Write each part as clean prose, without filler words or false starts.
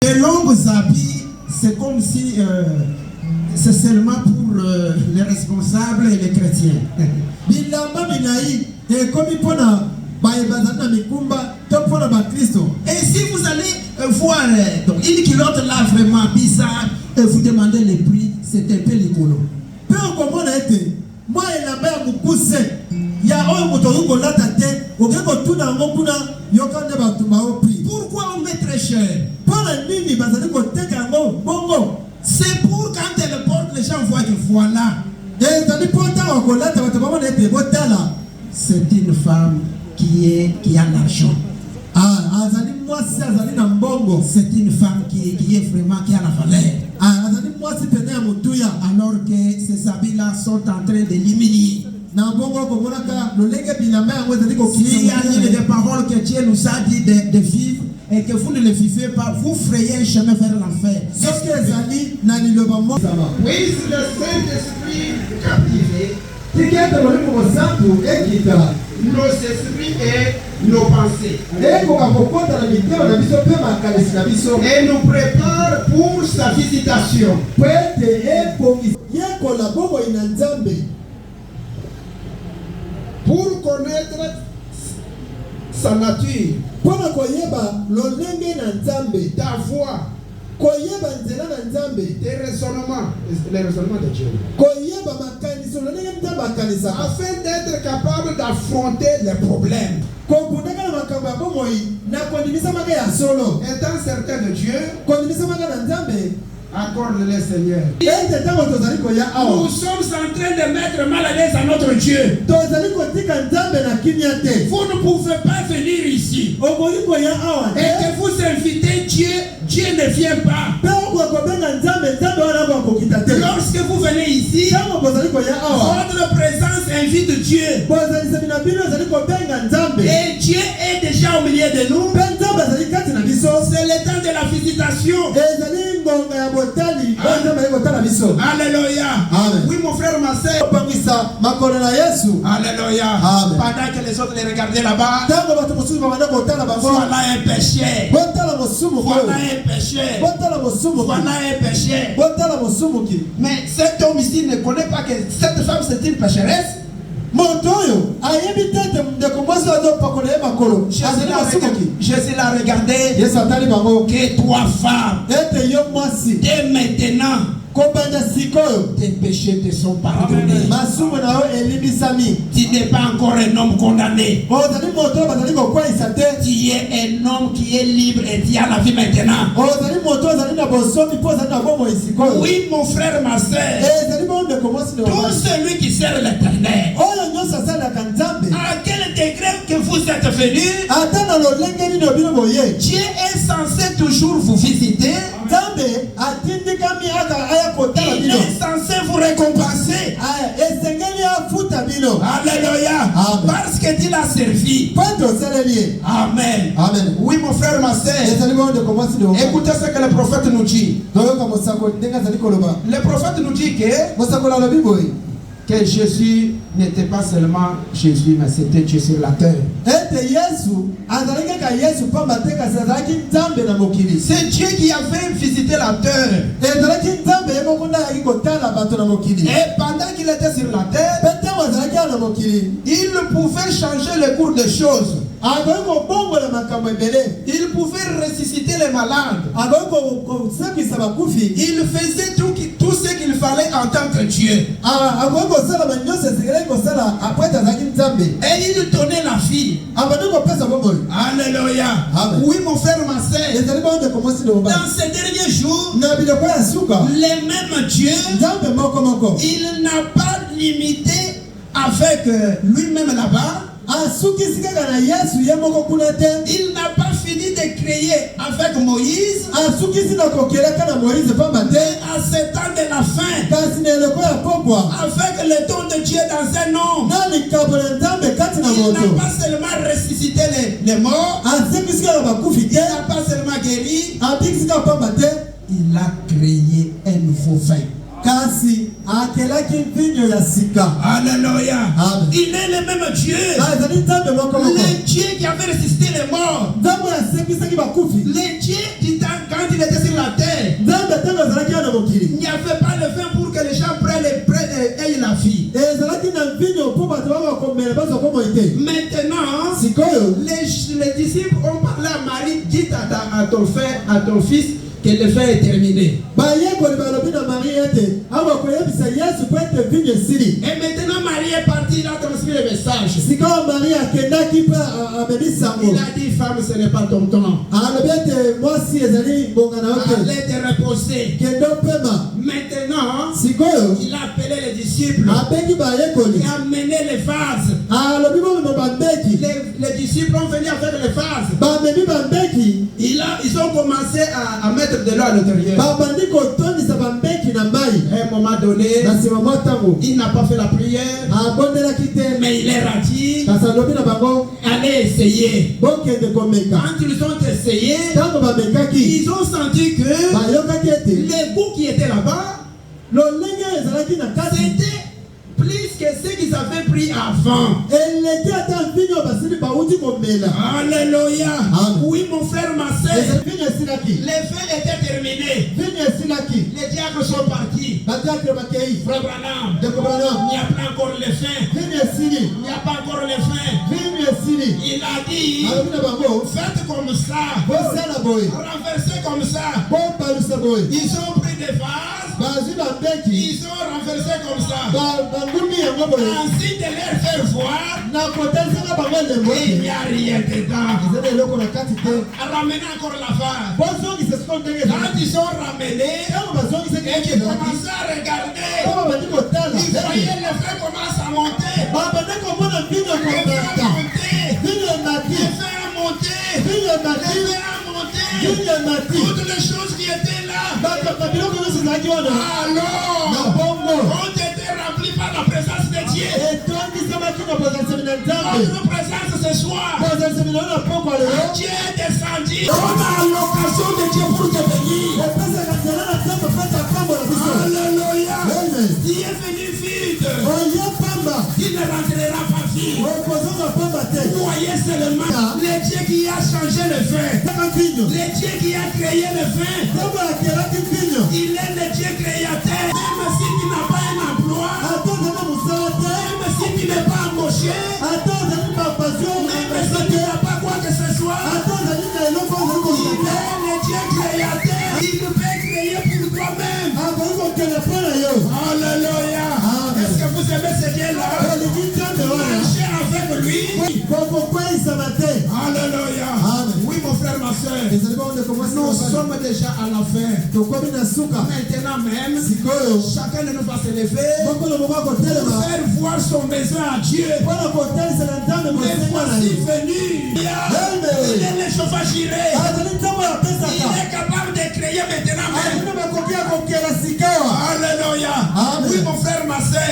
Et longs habits, c'est comme si c'est seulement pour les responsables et les chrétiens. Et si vous allez voir donc, une culotte là vraiment bizarre, et vous demandez les prix, c'est un peu rigolo. Pourquoi on met très cher? C'est pour quand elle porte, les gens voient que voilà. C'est une femme qui a l'argent. C'est une femme qui est vraiment, qui a la valeur. Alors que ces habits-là sont en train de l'humilier. S'il y a des paroles que Dieu nous a dit de vivre et que vous ne les vivez pas, vous frayez un chemin vers l'enfer. Puisse le Saint-Esprit captiver nos esprits et nos pensées. Et nous prépare pour sa visitation. Pour connaître sa nature, ta voix, tes raisonnements, les raisonnements de Dieu, afin d'être capable d'affronter les problèmes. Étant certain de Dieu, accorde-les, Seigneur. Nous sommes en train de mettre mal à l'aise à notre Dieu. Vous ne pouvez pas venir ici et que vous invitez Dieu, Dieu ne vient pas. Lorsque vous venez ici, votre présence invite Dieu. Et Dieu est déjà au milieu de nous. C'est le temps de la visitation. Alléluia. Oui, mon frère, ma soeur. Alléluia. Pendant que les autres les regardaient là-bas, voilà un péché. Voilà un péché. Voilà un péché. Mais cet homme ici ne connaît pas que cette femme c'est une pécheresse. Jésus l'a regardé. Que toi femme, dès maintenant tes péchés te sont pardonnés. Tu n'es pas encore un homme condamné. Tu es un homme qui est libre et tu as la vie maintenant. Oui, mon frère, ma soeur, tout celui qui sert l'Éternel, à quel degré que vous êtes venus, Dieu est censé toujours vous visiter. Il est censé vous récompenser. Alléluia. Parce que tu l'as servi. Amen. Amen. Oui, mon frère, ma soeur, écoutez ce que le prophète nous dit. Le prophète nous dit que Jésus n'était pas seulement Jésus, mais c'était Dieu sur la terre. C'est Dieu qui avait visité la terre. Et pendant qu'il était sur la terre, il pouvait changer le cours des choses. Il pouvait ressusciter les malades. Il faisait tout ce qu'il fallait en tant que Dieu. Et il donnait la vie. Alléluia. Oui, mon frère, ma soeur, dans ces derniers jours, le même Dieu, il n'a pas limité avec lui-même là-bas. Il n'a pas fini de créer avec Moïse. À ce temps de la fin, avec le don de Dieu dans un homme, il n'a pas seulement ressuscité les morts, il n'a pas seulement guéri, il a créé un nouveau vin. Alléluia. Il est le même Dieu. Le Dieu qui avait ressuscité les morts. Le Dieu du temps quand il était sur la terre. Il n'y avait pas le vin pour que les gens prennent et la fille. Maintenant, les disciples ont parlé à Marie. Dites à ton fils que le vin est terminé. Et maintenant Marie est partie, il a transmis le message. Il a dit, femme, ce n'est pas ton temps. Allez te reposer. Maintenant, il a appelé les disciples. Il a amené les vases. Les disciples ont venu avec les vases. Ils ont commencé à mettre de l'eau à l'intérieur. À un moment donné, il n'a pas fait la prière, mais il est parti. Allez essayer. Quand ils ont essayé, ils ont senti que les goûts qui étaient là-bas, c'était plus que ce qu'ils avaient pris avant. Alléluia. Oui, mon frère, ma soeur. Les vins étaient terminés. Les diacres sont partis. Frère Branham, il n'y a pas encore les vins. Il n'y a pas encore les vins. Il a dit, faites comme ça. Renversez comme ça. Ils ont pris des vases. Ils ont renversé comme ça. Ainsi de leur faire voir, il n'y a rien dedans. Ramenez encore la vase. Quand ils sont ramenés, et qu'ils commençaient à regarder, ils voyaient le feu commence à monter. Toutes les choses qui étaient là, alors, ont été remplies par la présence de Dieu. Notre présence ce soir, Dieu est descendu. On a l'occasion de Dieu pour te bénir. Alléluia. Dieu est venu vide. Il ne rentrera pas vide. Voyez seulement le Dieu qui a changé le vin. Le Dieu qui a créé le vin. Il est le Dieu créateur. Même si tu n'as pas un emploi, même si tu n'es pas embauché, même si tu n'as pas quoi que ce soit, il est le Dieu créateur. Il peut créer pour toi-même. Alléluia. Est-ce que vous aimez ce Dieu-là? Marchez avec lui. Alléluia. Oui, mon frère, ma soeur. Nous sommes déjà à la fin. Maintenant même, chacun de nous va se lever pour faire voir son besoin à Dieu. Les voici venus. Il est le chauffage giré. Il est capable de créer maintenant même. Alléluia. Oui, mon frère, ma soeur.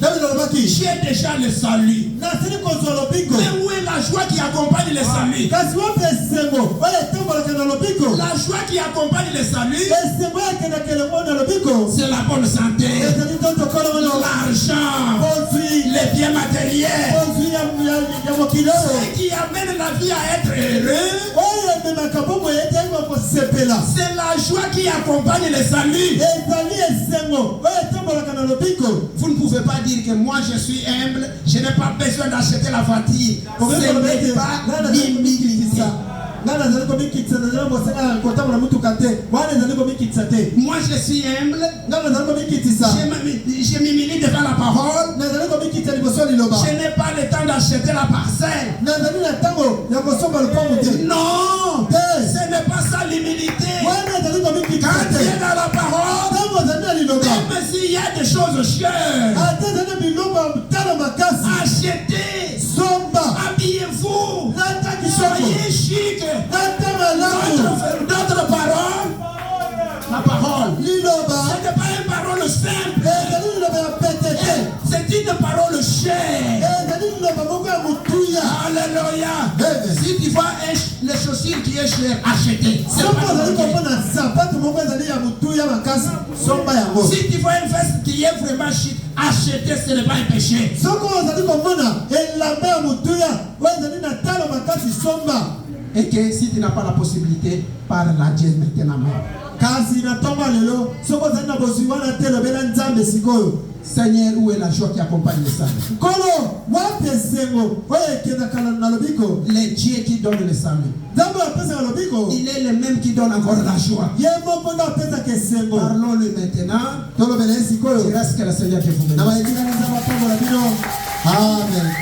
David a dit, j'ai déjà le salut. Mais où est la joie qui accompagne le salut? La joie qui accompagne le salut, c'est la bonne santé, l'argent, les biens matériels, ce qui amène la vie à être heureux. C'est la joie qui accompagne le salut. Vous ne pouvez pas dire que moi je suis humble, je n'ai pas besoin d'acheter la voiture. Ce n'est pas l'humilité. Moi je suis humble, je m'humilie devant la parole. Je n'ai pas le temps d'acheter la parcelle. Non, ce n'est pas ça l'humilité. Quand tu es dans la parole, même s'il y a des choses chères, achetez, habillez-vous, soyez chic. D'autres paroles, la parole, ce n'est pas une parole simple, c'est une parole chère. Alléluia. Si tu vois les chaussures qui est chère, achetez. C'est pas Si tu vois une veste qui est vraiment chic, acheter, ce n'est pas un péché. Et que si tu n'as pas la possibilité, parle à Dieu maintenant. Seigneur, où est la joie qui accompagne les saints? Les dieux qui donnent le salut. Il est le même qui donne encore la joie. Parlons-le maintenant. Je reste que le Seigneur te vous bénisse. Amen.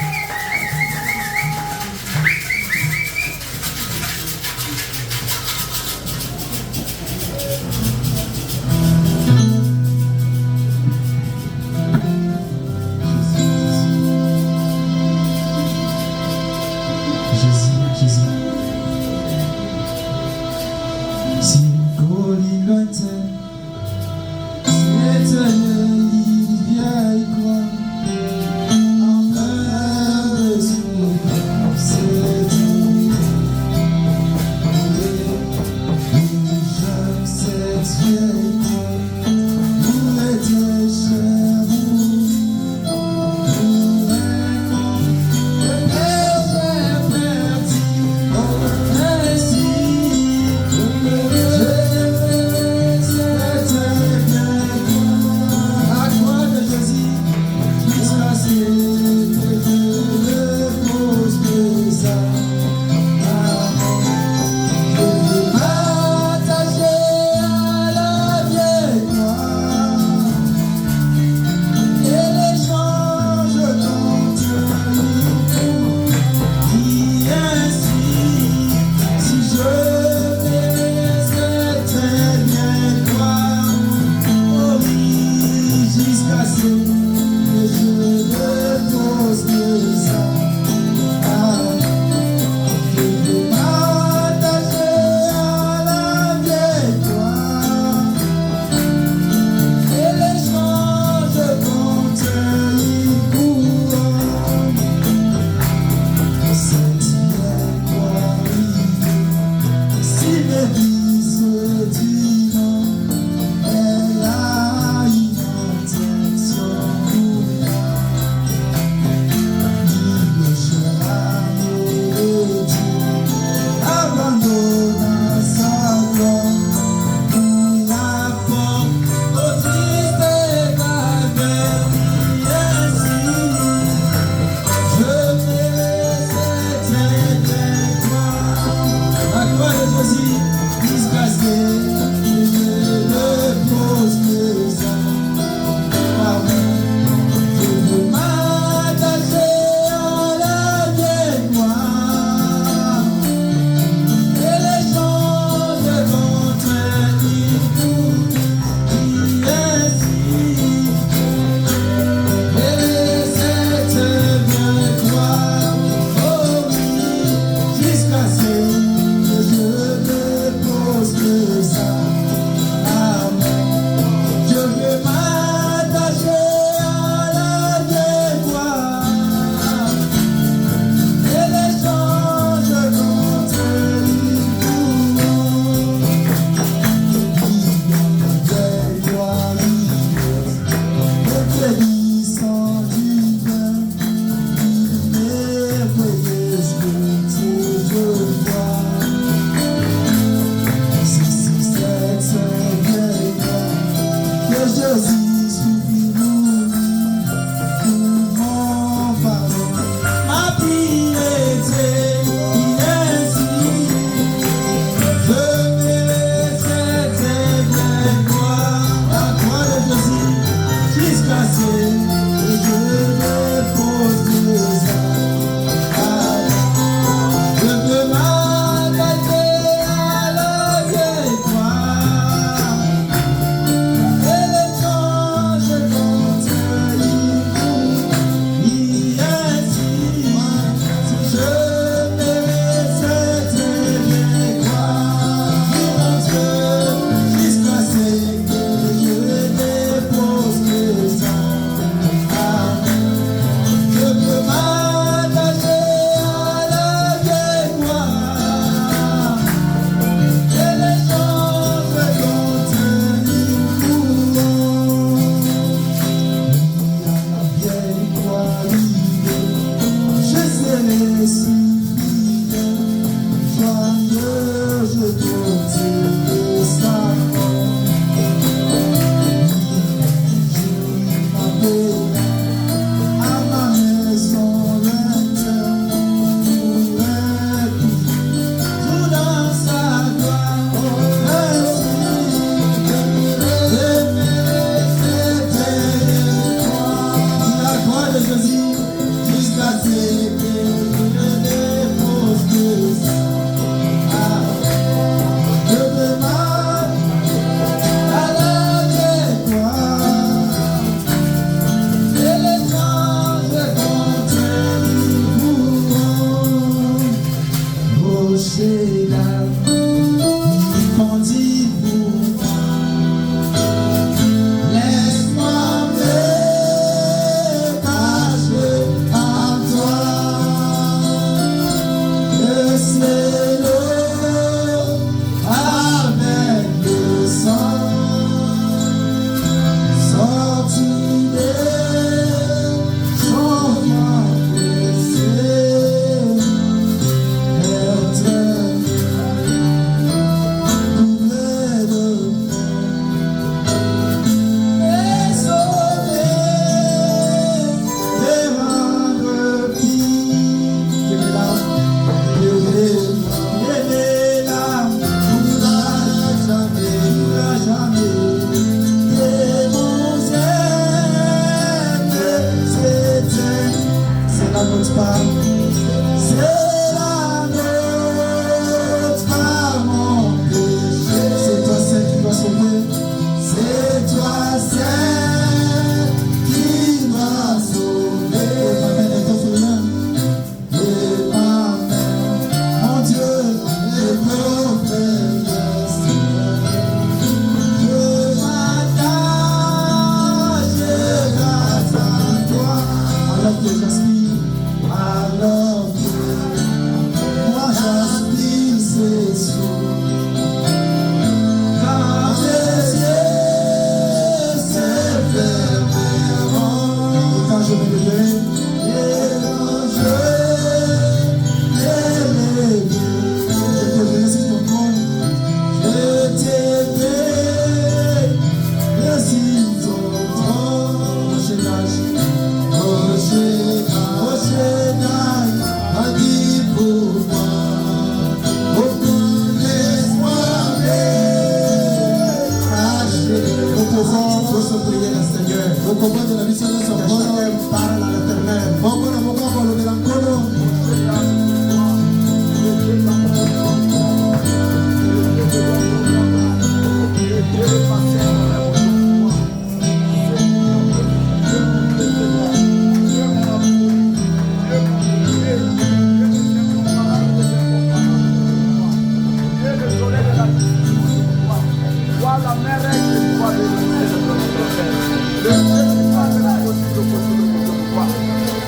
tous prier le Seigneur. Que chacun parle à l'Éternel.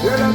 Dieu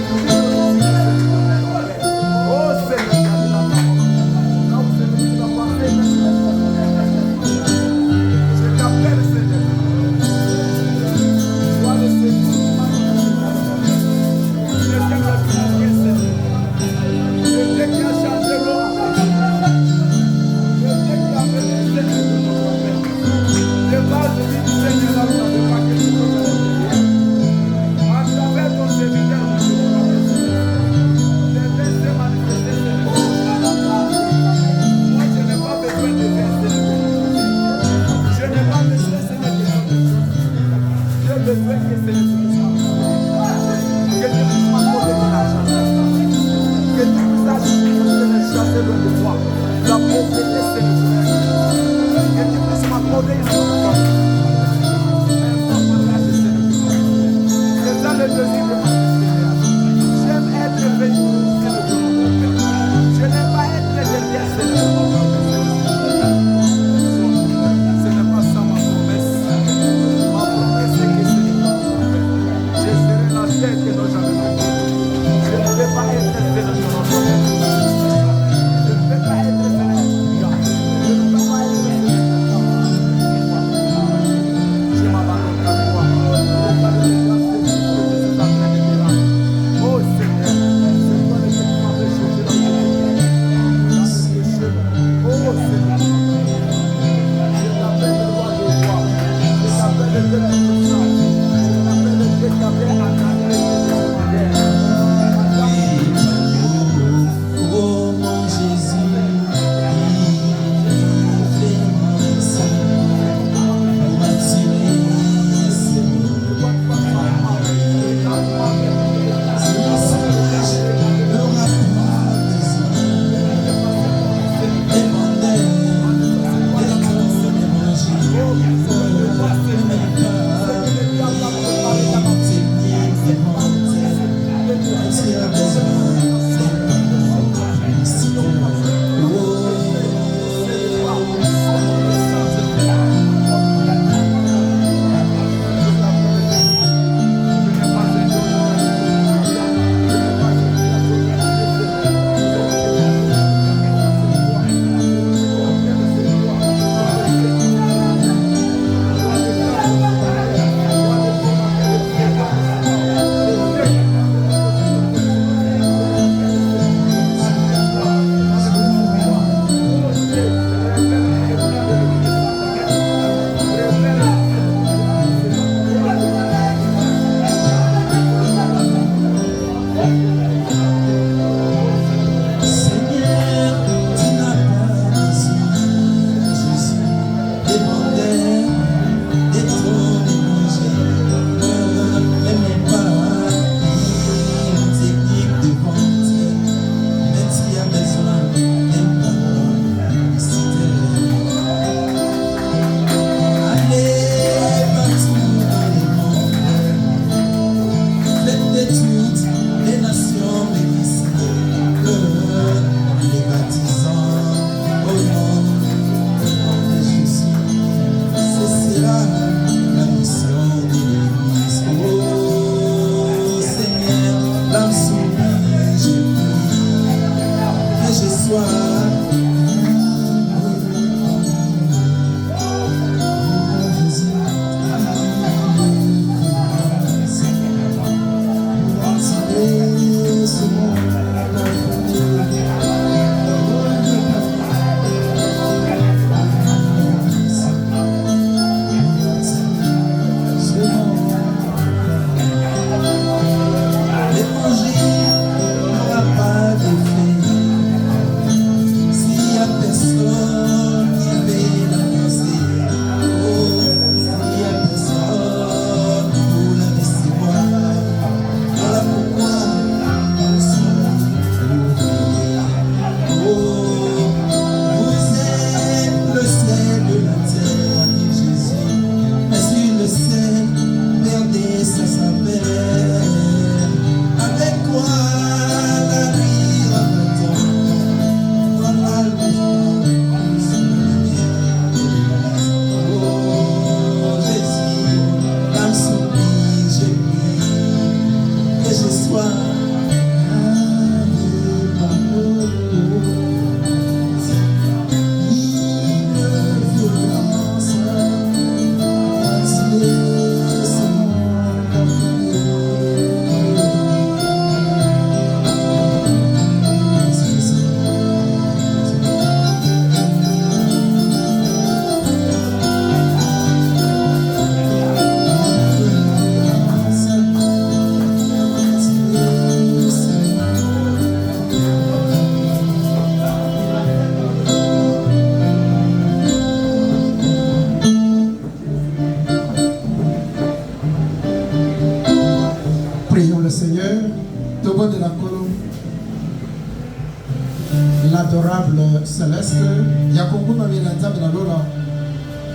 céleste,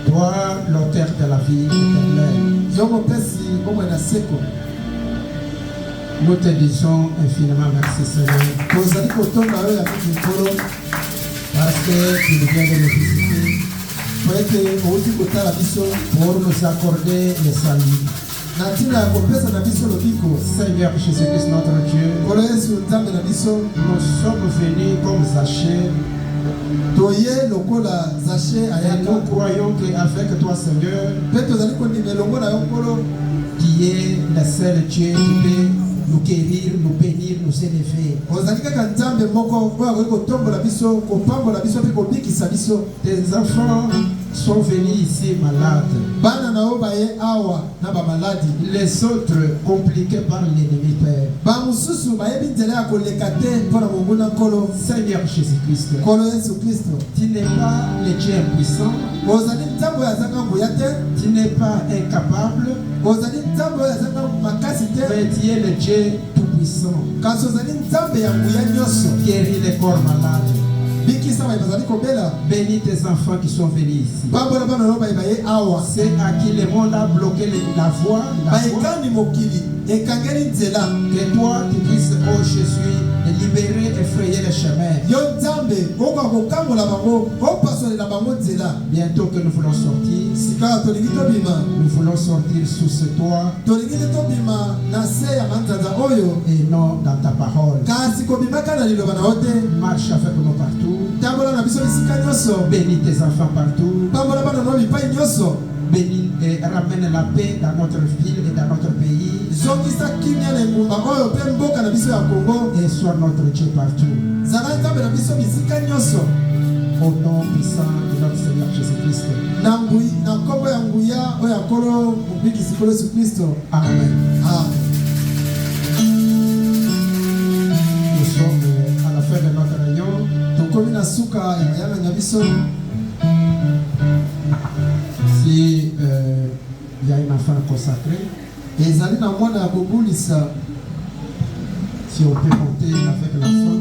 toi, l'auteur de la vie éternelle, nous te disons infiniment merci, Seigneur, parce que tu viens de nous visiter pour nous accorder le salut. Seigneur Jésus-Christ, notre Dieu, nous sommes venus comme Zachée. Et nous croyons qu'avec toi, Seigneur, qui est le seul Dieu qui peut nous guérir, nous bénir, nous élever. Tes enfants sont venus ici malades. Les autres compliqués par l'ennemi, Père. Seigneur Jésus-Christ, tu n'es pas le Dieu impuissant, tu n'es pas incapable, mais tu es le Dieu tout-puissant. Guéris les corps malades. Bénis tes enfants qui sont venus ici. C'est à qui le monde a bloqué la voie. Que toi tu puisses, oh Jésus, libérer et frayer le chemin. Bientôt que nous voulons sortir, nous voulons sortir sous ce toit et non dans ta parole. Marche avec nous partout. Bénis tes enfants partout. Bénis et ramène la paix dans notre ville et dans notre pays. Et sois notre Dieu partout. Au nom puissant de notre Seigneur Jésus-Christ. Amen. Nous sommes à la fin de notre réunion. Si il y a un enfant consacré, si on peut monter avec l'enfant,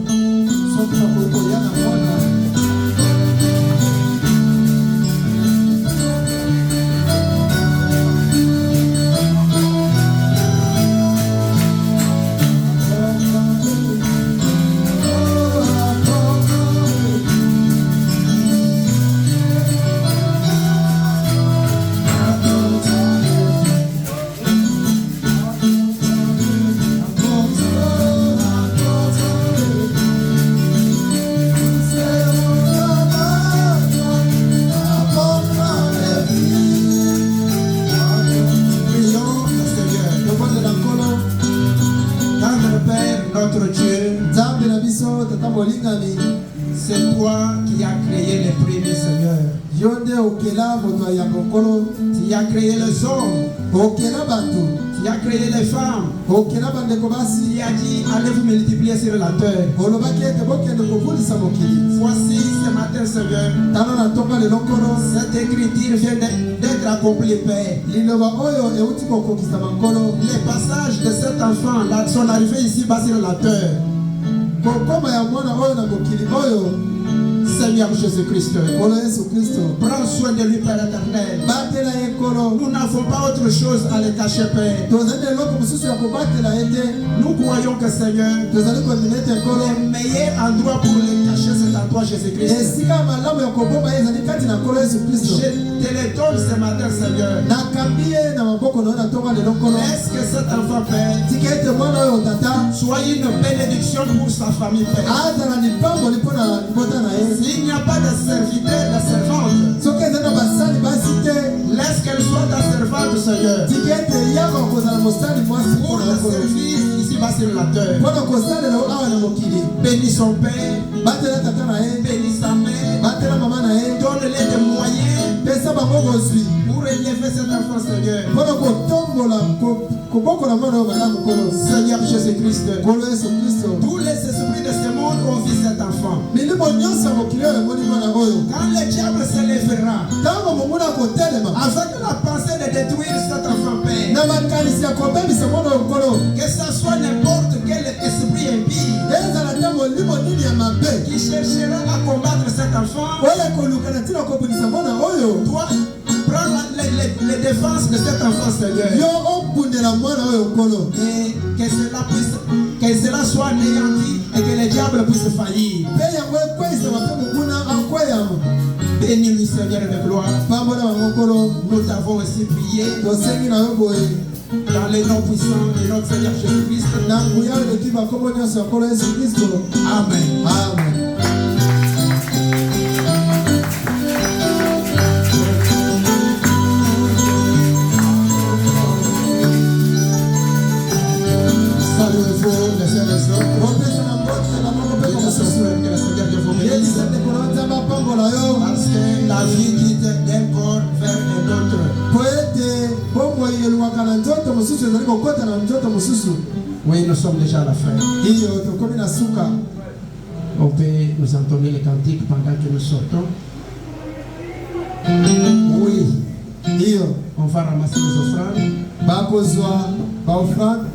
c'est toi qui as créé les premiers, Seigneur. Tu as créé les hommes. Tu as créé les femmes. Tu as dit, allez vous multiplier sur la terre. Voici ce matin, Seigneur, cette écriture vient d'être accomplie, Père. Les passages de cet enfant, son arrivée ici bas sur la terre. Seigneur Jésus-Christ, prends soin de lui, Père éternel. Nous n'avons pas autre chose à le cacher, Père. Nous croyons que, Seigneur, le meilleur endroit pour le cacher, c'est à toi, Jésus-Christ. Je te le donne ce matin, Seigneur. Est-ce que cet enfant, Père, soit une bénédiction pour sa famille, Père? S'il n'y a pas de serviteur, de servante, laisse qu'elle soit ta servante, Seigneur, pour le service ici-bas sur la terre. Bénis son père, bénis sa mère, donne-les des moyens pour élever cet enfant, Seigneur. Seigneur Jésus-Christ, tous les esprits de ce monde ont vu cet enfant. Quand le diable se lèvera avec la pensée de détruire cet enfant, Père, que ce soit n'importe quel esprit impie qui cherchera à combattre cet enfant, Toi, prends les défenses de cet enfant, Seigneur. Et que cela soit anéanti et que les diables puissent faillir. Bénis-lui, Seigneur de gloire. Nous t'avons aussi prié dans les noms puissants de notre Seigneur Jésus-Christ. Amen. Amen. Parce que la vie quitte d'un corps vers un autre. Oui, nous sommes déjà à la fin. On peut nous entonner les cantiques pendant que nous sortons. Oui. On va ramasser les offrandes.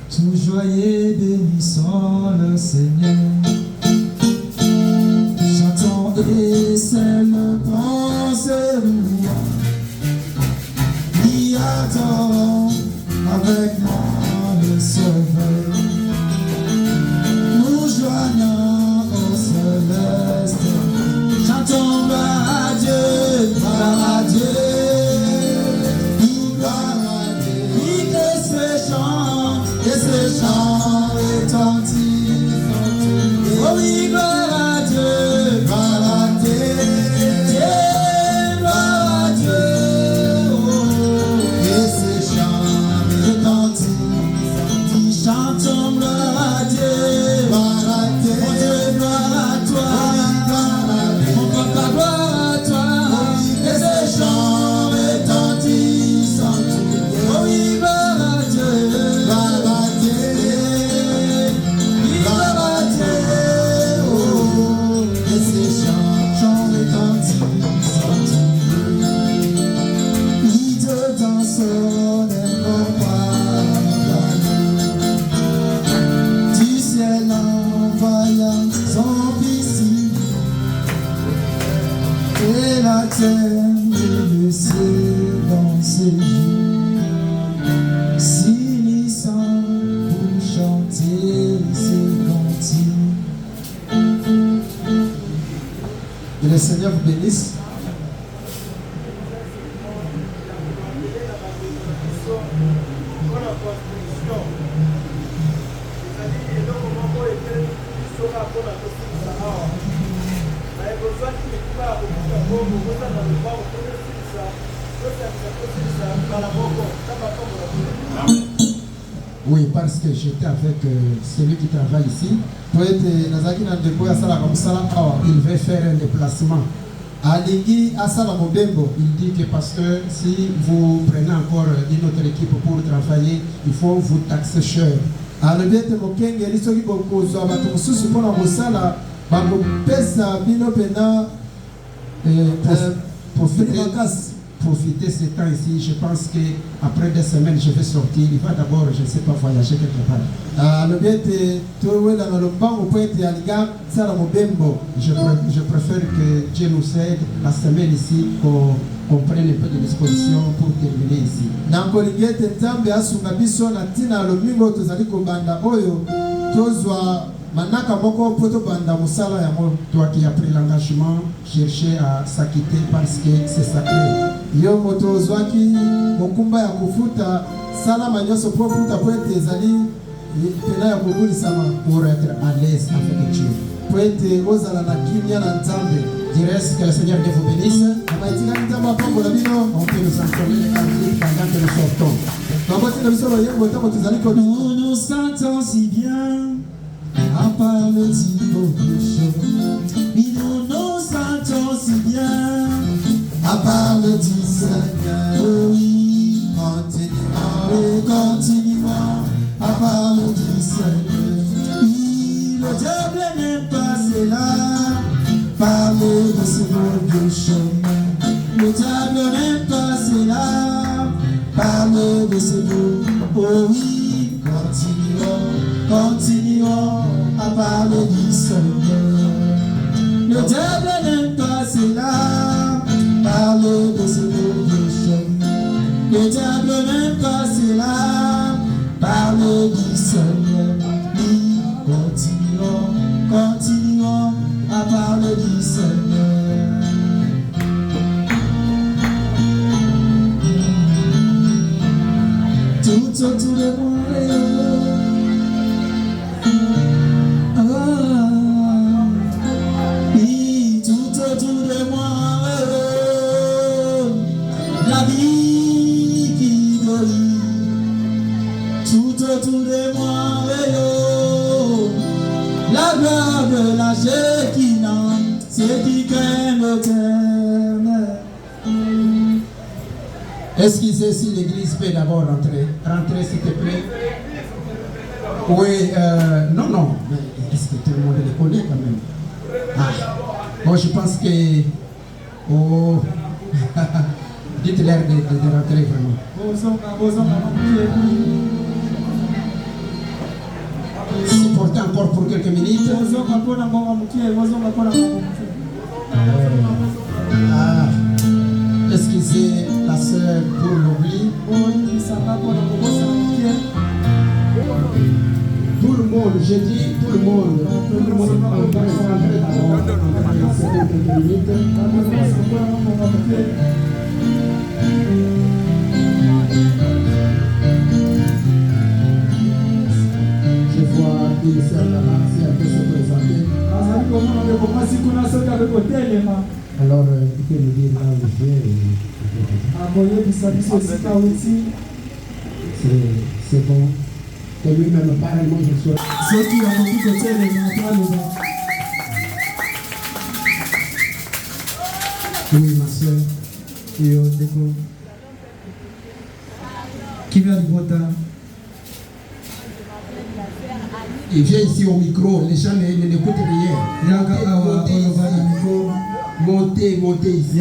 Tout joyeux bénissons le Seigneur. Chantons et célébrons ses louanges. Y adorons avec moi le Sauveur. Nous joignons au céleste. Chantons gloire à Dieu, gloire à Dieu. Et ce chant retentit. Oh oui, gloire à Dieu, gloire à Dieu, gloire à Dieu. Oh, et ce chant retentit. Dis, chantons gloire à Dieu, gloire à Dieu. Mon Dieu, gloire à toi, mon papa, gloire à toi. Et ce chant retentit sans tout. Oh oui, gloire à Dieu. Et la terre et le ciel dans ses jours, s'unissant pour chanter ses cantiques. Que le Seigneur vous bénisse. Oui, parce que j'étais avec celui qui travaille ici. Il veut faire un déplacement. Il dit que pasteur, si vous prenez encore une autre équipe pour travailler, il faut vous taxer cher. Profiter ce temps ici, je pense qu'après 2 semaines, je vais sortir. Il va d'abord, je ne sais pas, voyager quelque part. Je préfère que Dieu nous aide la semaine ici, qu'on prenne un peu de disposition pour terminer ici. Toi qui as pris l'engagement, chercher à s'acquitter parce que c'est sacré. Pour être à l'aise avec Dieu. Du reste, que le Seigneur Dieu vous bénisse. On peut nous entonner les cantiques pendant que nous sortons. Nous nous sentons si bien à part le type de choses. Mais nous nous sentons si bien à part le Seigneur. Oh oui, continuons à part le Seigneur. Oui, le diable n'aime pas cela. Parler de ce beau chemin. Le diable n'aime pas cela. Parler de ce beau. Oh oui, continuons à parler du Seigneur. Le diable n'aime pas cela, parler de ce nouveau chemin. Le diable n'aime pas cela, parler du Seigneur. Nous continuons à parler du Seigneur. Tout autour de moi, oui, tout autour de moi, la vie qui brille. Tout autour de moi, la gloire de la Shekinah, c'est qui craint l'Éternel. Excusez si l'église peut d'abord rentrer. Rentrez s'il te plaît. Oui, non. Mais est-ce que tout le monde les connaît quand même? Ah, bon, je pense que... Oh, dites-leur de rentrer vraiment. Supportez encore pour quelques minutes. Ah, excusez la sœur pour l'oubli. Tout le monde, j'ai dit tout le monde. Tout le monde va rentrer d'abord. Quelques minutes. Je vois une sœur là-bas, si elle peut se présenter. Alors, il peut nous dire là où je viens. C'est bon. Que lui-même parle, moi je suis. Ceux qui ont dit que c'est les enfants, oui, ma soeur. Et au début. Qui vient du Bota? Il vient ici au micro, les gens n'écoutent rien. Montez ici.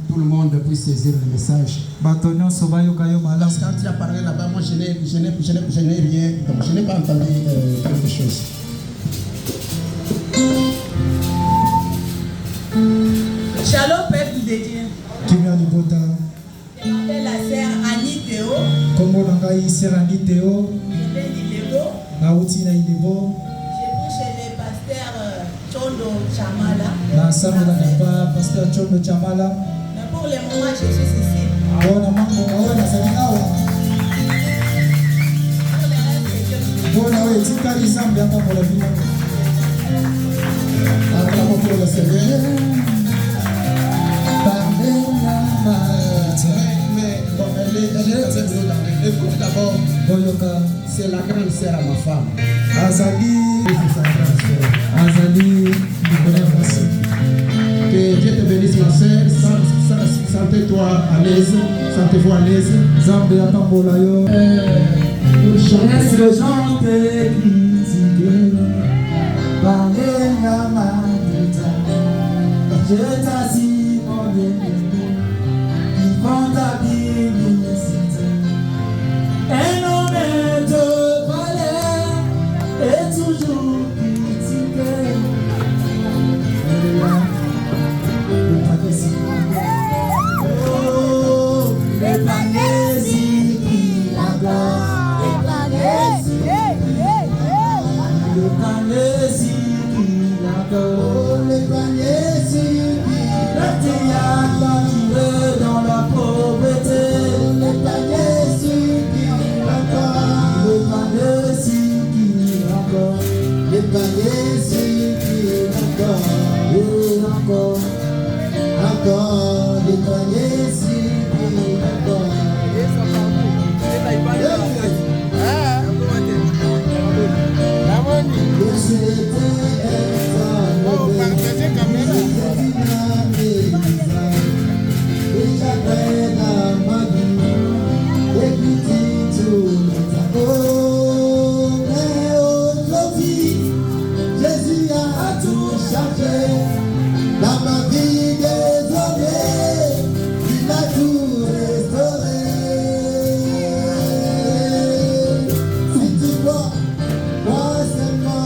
Tout le monde puisse saisir le message. Parce que quand tu as parlé là-bas, moi je n'ai rien, donc je n'ai pas entendu quelque chose. Shalom, peuple de Dieu. Qui vient du Bota? Je m'appelle la sœur Annie Théo. Comment on a eu sœur Annie Théo? Je viens d'Ilebo. Nautina Ilebo. Je prie chez le pasteur Chondo Chamala. Na samu na pasteur Chondo Chamala. Mais pour le moment, je suis ici. Bona mambo ona salikawa. Bona wewe tikali Zambia hapa kwa bila. Acclamons pour le Seigneur. Écoute d'abord, c'est la grande sœur à ma femme. Azali, C'est sa grande sœur. Azali, Que Dieu te bénisse ma sœur, sentez-toi à l'aise, sentez-vous à l'aise. Zambia Pambola yo. Laisse les gens te critiquer, parler à ma tête. Je t'assure mon bien-aimé, ils vont t'habiller. Un homme de valeur est toujours critiqué. Le panier qui l'adore, le panier qui l'adore, le panier qui l'adore, dans la pauvreté, le panier qui l'adore, le panier qui l'adore, le panier qui l'adore, et encore, le panier qui l'adore. Jésus a tout changé dans ma vie désolée, il a tout restauré. Si tu vois, moi seulement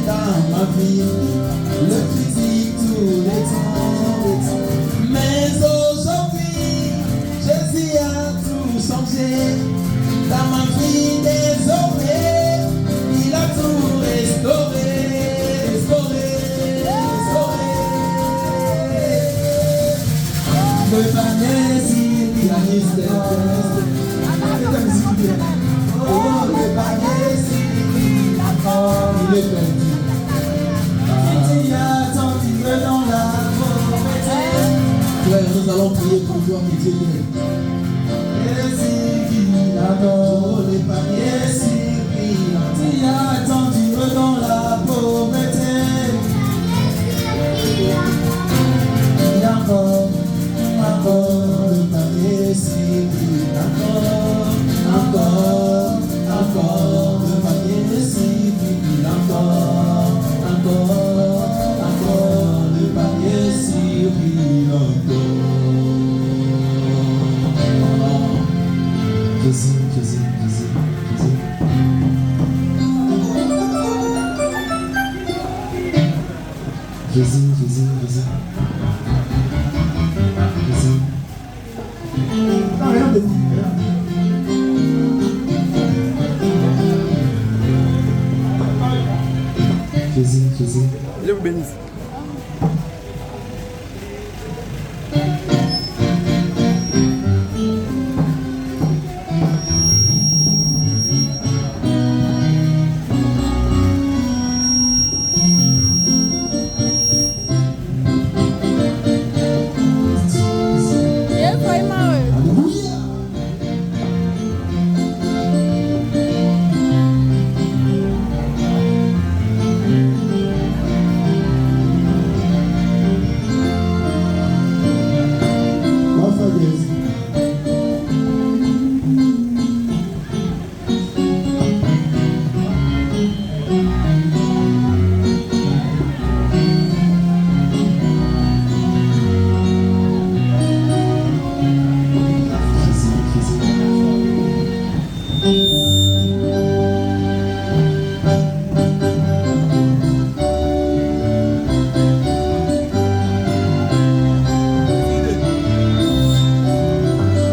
dans ma vie, le critique tous les temps. Mais aujourd'hui, Jésus a tout changé. Dans ma vie désormais, il a tout restauré. Le panier si pianiste. Oh, le panier si il est perdu. Titi attendu dans la pauvreté. Frère, nous allons prier pour toi, pitié. Et si oh, le panier si Titi attendu dans la pauvreté. Et encore le panier si encore le panier si encore le panier si Jésus. Non, rien de dit. Jésus. Dieu vous bénisse.